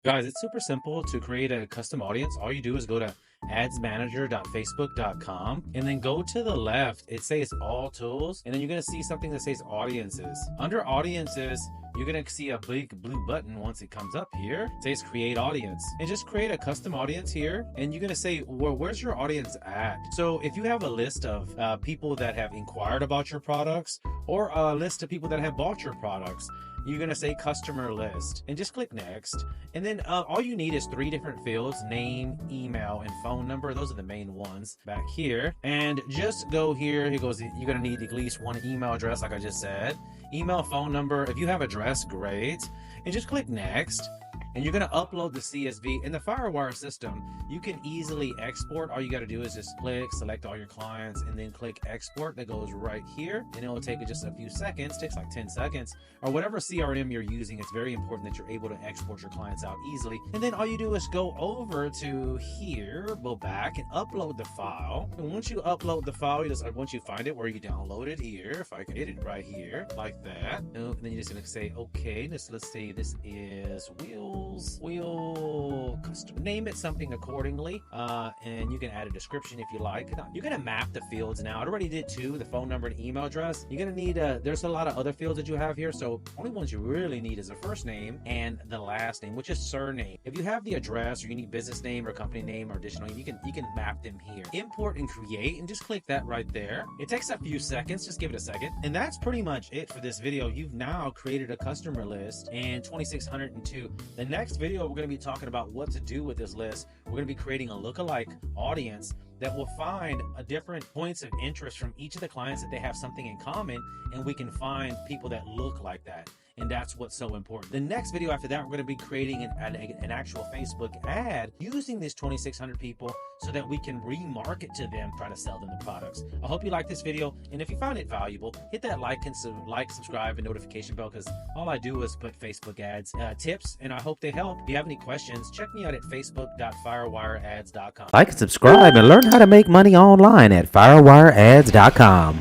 Guys, it's super simple to create a custom audience. All you do is go to adsmanager.facebook.com and then go to the left. It says all tools, and then you're going to see something that says audiences. Under audiences, you're going to see a big blue button once it comes up here. It says create audience, and just create a custom audience here. And you're going to say, well, where's your audience at? So if you have a list of people that have inquired about your products, or a list of people that have bought your products, you're going to say customer list and just click next. And then all you need is 3 different fields: name, email, and phone number. Those are the main ones back here. And just go here. It goes, you're going to need at least 1 email address, like I just said. Email, phone number. If you have address, great. And just click next. And you're going to upload the CSV. In the FireWire system, you can easily export. All you got to do is just click, select all your clients, and then click export. That goes right here, and it will take just a few seconds. It takes like 10 seconds, or whatever CRM you're using. It's very important that you're able to export your clients out easily. And then all you do is go over to here, go back and upload the file. And once you upload the file, you just, once you find it where you download it here, if I can hit it right here, like that. And then you're just going to say, okay, let's say this is wheel custom, name it something accordingly, and you can add a description if you like. You're gonna map the fields now. I already did 2, the phone number and email address. You're gonna need there's a lot of other fields that you have here, so only ones you really need is the first name and the last name, which is surname. If you have the address, or you need business name or company name or additional name, you can map them here. Import and create, and just click that right there. It takes a few seconds, just give it a second. And that's pretty much it for this video. You've now created a customer list and 2602. The next video we're going to be talking about what to do with this list. We're going to be creating a lookalike audience that will find different points of interest from each of the clients, that they have something in common, and we can find people that look like that. And that's what's so important. The next video after that, we're going to be creating an actual Facebook ad using these 2,600 people so that we can remarket to them, try to sell them the products. I hope you like this video. And if you found it valuable, hit that like, subscribe, and notification bell, because all I do is put Facebook ads tips, and I hope they help. If you have any questions, check me out at facebook.firewireads.com. Like and subscribe and learn how to make money online at firewireads.com.